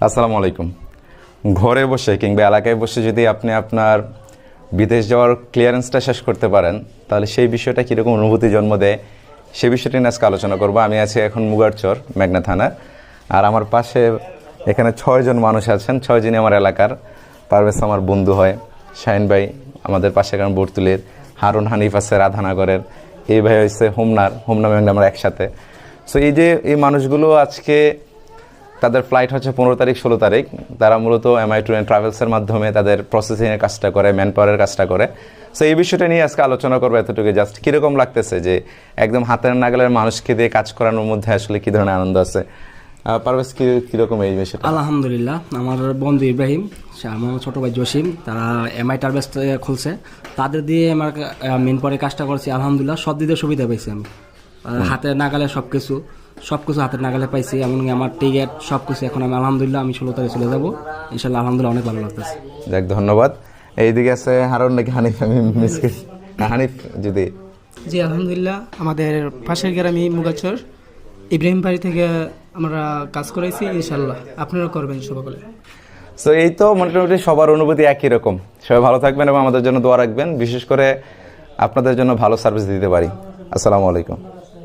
আসসালামু আলাইকুম। ঘরে বসে কিংবা এলাকায় বসে যদি আপনি আপনার বিদেশ যাওয়ার ক্লিয়ারেন্সটা শেষ করতে পারেন, তাহলে সেই বিষয়টা কীরকম অনুভূতি জন্ম দেয়, সেই বিষয়টি নিয়ে আজকে আলোচনা করবো। আমি আছি এখন মুগারচর, মেঘনা থানা। আর আমার পাশে এখানে 6 জন মানুষ আছেন। 6 জনই আমার এলাকার। পারভেজ আমার বন্ধু হয়, শাহিন ভাই আমাদের পাশে কারণ বর্তুলের, হারুন হানিফ আছে রাধানগরের, এই ভাই হচ্ছে হোমনা মেঘনা, আমরা একসাথে। সো এই যে এই মানুষগুলো আজকে তাদের ফ্লাইট হচ্ছে 15 তারিখ 16 তারিখ। তারা মূলত MI ট্যুর অ্যান্ড ট্রাভেলসের মাধ্যমে তাদের প্রসেসিংয়ের কাজটা করে, ম্যান পাওয়ারের কাজটা করে। সো এই বিষয়টা নিয়ে আজকে আলোচনা করবো। এতটুকু জাস্ট কীরকম লাগতেছে যে একদম হাতের নাগালের মানুষকে দিয়ে কাজ করানোর মধ্যে আসলে কী ধরনের আনন্দ আছে। পারভেজ, কীরকম এই বিষয়টা? আলহামদুলিল্লাহ, আমার বন্ধু ইব্রাহিম, আমার ছোটো ভাই জসিম, তারা MI ট্রাভেলস খুলছে, তাদের দিয়ে আমার মেন পরে কাজটা করছি। আলহামদুলিল্লাহ, সব দিকে সুবিধা পাইছি আমি। হাতের নাগালে সব কিছু হাতের নাগালে পাইছি। এমনকি আমার টিকিট সব কিছু এখন আমি আলহামদুলিল্লাহ 16 তারিখে চলে যাবো ইনশাল্লাহ। আলহামদুলিল্লাহ, অনেক ভালো লাগতেছে। দেখ, ধন্যবাদ। এইদিকে আছে হারুন নাকি হানিফ, আমি মিস করি। হানিফ যদি। জি আলহামদুলিল্লাহ, আমাদের পাশের গ্রামে মুগাচর ইব্রাহিম বাড়ি থেকে আমরা কাজ করেছি, ইনশাল্লাহ আপনারা করবেন সকলে। সো এই তো মোটামুটি সবার অনুভূতি একই রকম। সবাই ভালো থাকবেন এবং আমাদের জন্য দোয়া রাখবেন, বিশেষ করে আপনাদের জন্য ভালো সার্ভিস দিতে পারি। আসসালামু আলাইকুম।